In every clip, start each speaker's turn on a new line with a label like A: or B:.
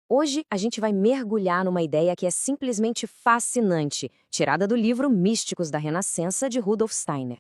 A: Hoje a gente vai mergulhar numa ideia que é simplesmente fascinante, tirada do livro Místicos da Renascença, de Rudolf Steiner.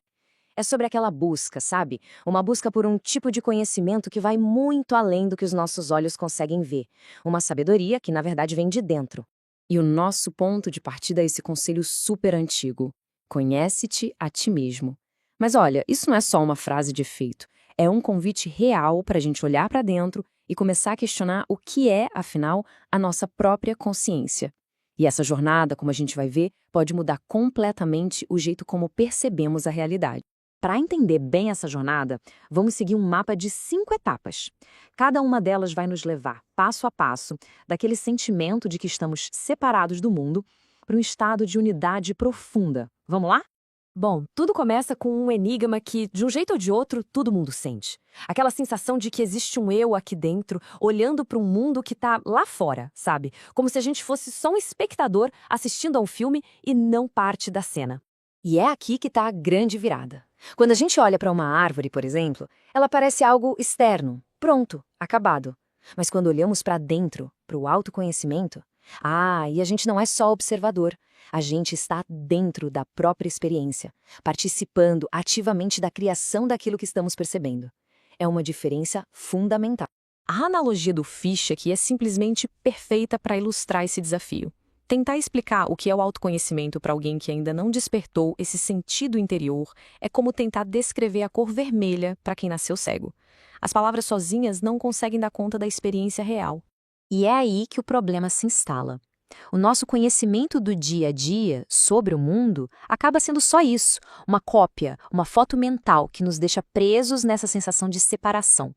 A: É sobre aquela busca, sabe? Uma busca por um tipo de conhecimento que vai muito além do que os nossos olhos conseguem ver. Uma sabedoria que, na verdade, vem de dentro. E o nosso ponto de partida é esse conselho super antigo: conhece-te a ti mesmo. Mas olha, isso não é só uma frase de efeito. É um convite real para a gente olhar para dentro e começar a questionar o que é, afinal, a nossa própria consciência. E essa jornada, como a gente vai ver, pode mudar completamente o jeito como percebemos a realidade. Para entender bem essa jornada, vamos seguir um mapa de 5 etapas. Cada uma delas vai nos levar, passo a passo, daquele sentimento de que estamos separados do mundo para um estado de unidade profunda. Vamos lá? Bom, tudo começa com um enigma que, de um jeito ou de outro, todo mundo sente. Aquela sensação de que existe um eu aqui dentro, olhando para um mundo que está lá fora, sabe? Como se a gente fosse só um espectador assistindo a um filme e não parte da cena. E é aqui que está a grande virada. Quando a gente olha para uma árvore, por exemplo, ela parece algo externo, pronto, acabado. Mas quando olhamos para dentro, para o autoconhecimento, e a gente não é só observador. A gente está dentro da própria experiência, participando ativamente da criação daquilo que estamos percebendo. É uma diferença fundamental. A analogia do Fichte aqui é simplesmente perfeita para ilustrar esse desafio. Tentar explicar o que é o autoconhecimento para alguém que ainda não despertou esse sentido interior é como tentar descrever a cor vermelha para quem nasceu cego. As palavras sozinhas não conseguem dar conta da experiência real. E é aí que o problema se instala. O nosso conhecimento do dia a dia sobre o mundo acaba sendo só isso, uma cópia, uma foto mental que nos deixa presos nessa sensação de separação.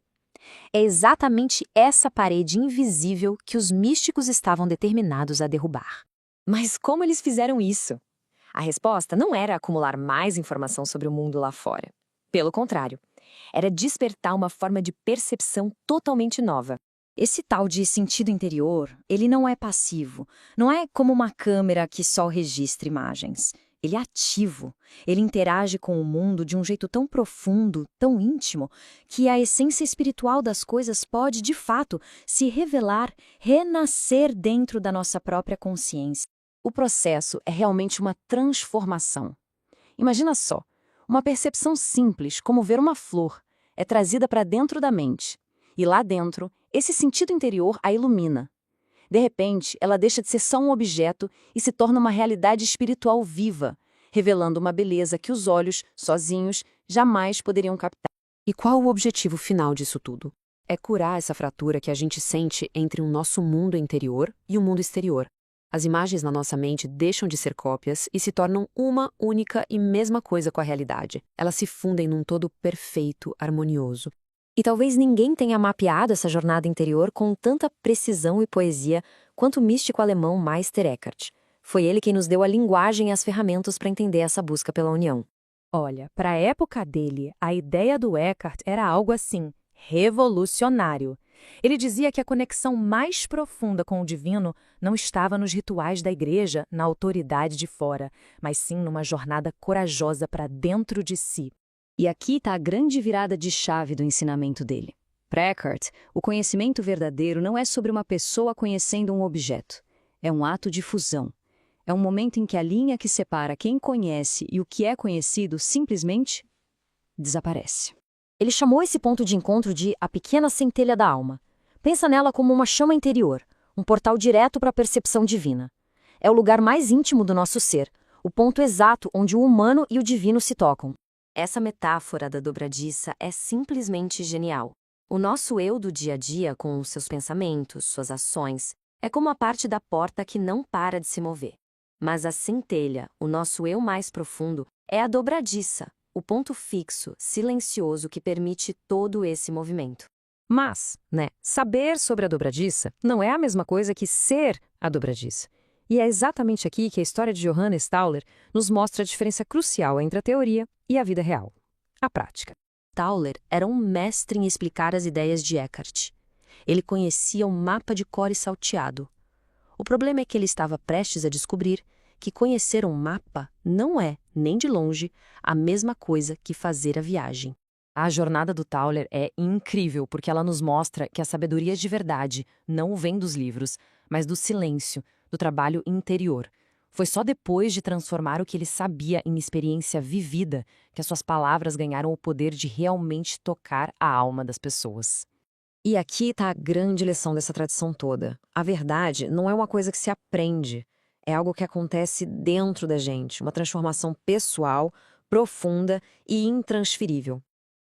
A: É exatamente essa parede invisível que os místicos estavam determinados a derrubar. Mas como eles fizeram isso? A resposta não era acumular mais informação sobre o mundo lá fora. Pelo contrário, era despertar uma forma de percepção totalmente nova. Esse tal de sentido interior, ele não é passivo, não é como uma câmera que só registra imagens. Ele é ativo, ele interage com o mundo de um jeito tão profundo, tão íntimo, que a essência espiritual das coisas pode, de fato, se revelar, renascer dentro da nossa própria consciência. O processo é realmente uma transformação. Imagina só, uma percepção simples, como ver uma flor, é trazida para dentro da mente. E lá dentro, esse sentido interior a ilumina. De repente, ela deixa de ser só um objeto e se torna uma realidade espiritual viva, revelando uma beleza que os olhos, sozinhos, jamais poderiam captar. E qual o objetivo final disso tudo? É curar essa fratura que a gente sente entre o nosso mundo interior e o mundo exterior. As imagens na nossa mente deixam de ser cópias e se tornam uma única e mesma coisa com a realidade. Elas se fundem num todo perfeito, harmonioso. E talvez ninguém tenha mapeado essa jornada interior com tanta precisão e poesia quanto o místico alemão Meister Eckhart. Foi ele quem nos deu a linguagem e as ferramentas para entender essa busca pela união. Olha, para a época dele, a ideia do Eckhart era algo assim, revolucionário. Ele dizia que a conexão mais profunda com o divino não estava nos rituais da igreja, na autoridade de fora, mas sim numa jornada corajosa para dentro de si. E aqui está a grande virada de chave do ensinamento dele. Para Eckhart, o conhecimento verdadeiro não é sobre uma pessoa conhecendo um objeto. É um ato de fusão. É um momento em que a linha que separa quem conhece e o que é conhecido simplesmente desaparece. Ele chamou esse ponto de encontro de a pequena centelha da alma. Pensa nela como uma chama interior, um portal direto para a percepção divina. É o lugar mais íntimo do nosso ser, o ponto exato onde o humano e o divino se tocam. Essa metáfora da dobradiça é simplesmente genial. O nosso eu do dia a dia, com seus pensamentos, suas ações, é como a parte da porta que não para de se mover. Mas a centelha, o nosso eu mais profundo, é a dobradiça, o ponto fixo, silencioso que permite todo esse movimento. Mas, saber sobre a dobradiça não é a mesma coisa que ser a dobradiça. E é exatamente aqui que a história de Johannes Tauler nos mostra a diferença crucial entre a teoria e a vida real, a prática. Tauler era um mestre em explicar as ideias de Eckhart. Ele conhecia o mapa de cor e salteado. O problema é que ele estava prestes a descobrir que conhecer um mapa não é, nem de longe, a mesma coisa que fazer a viagem. A jornada do Tauler é incrível porque ela nos mostra que a sabedoria de verdade não vem dos livros, mas do silêncio, do trabalho interior. Foi só depois de transformar o que ele sabia em experiência vivida que as suas palavras ganharam o poder de realmente tocar a alma das pessoas. E aqui está a grande lição dessa tradição toda. A verdade não é uma coisa que se aprende, é algo que acontece dentro da gente, uma transformação pessoal, profunda e intransferível.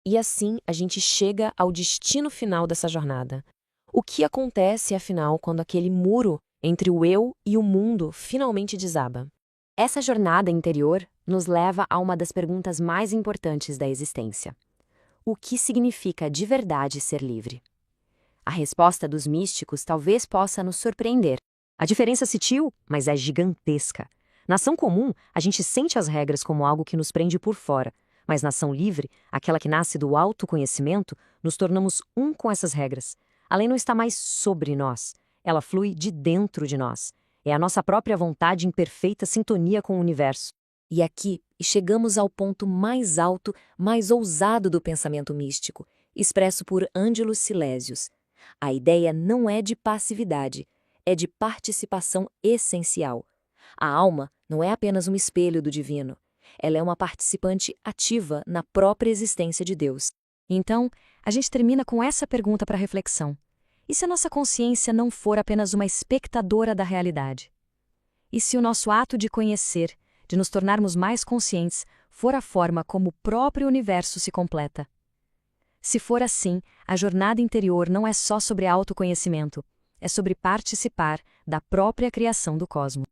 A: E assim a gente chega ao destino final dessa jornada. O que acontece, afinal, quando aquele muro entre o eu e o mundo finalmente desaba? Essa jornada interior nos leva a uma das perguntas mais importantes da existência. O que significa de verdade ser livre? A resposta dos místicos talvez possa nos surpreender. A diferença é sutil, mas é gigantesca. Na ação comum, a gente sente as regras como algo que nos prende por fora, mas na ação livre, aquela que nasce do autoconhecimento, nos tornamos um com essas regras. A lei não está mais sobre nós, ela flui de dentro de nós. É a nossa própria vontade em perfeita sintonia com o universo. E aqui chegamos ao ponto mais alto, mais ousado do pensamento místico, expresso por Ângelus Silesius. A ideia não é de passividade, é de participação essencial. A alma não é apenas um espelho do divino. Ela é uma participante ativa na própria existência de Deus. Então, a gente termina com essa pergunta para reflexão. E se a nossa consciência não for apenas uma espectadora da realidade? E se o nosso ato de conhecer, de nos tornarmos mais conscientes, for a forma como o próprio universo se completa? Se for assim, a jornada interior não é só sobre autoconhecimento, é sobre participar da própria criação do cosmos.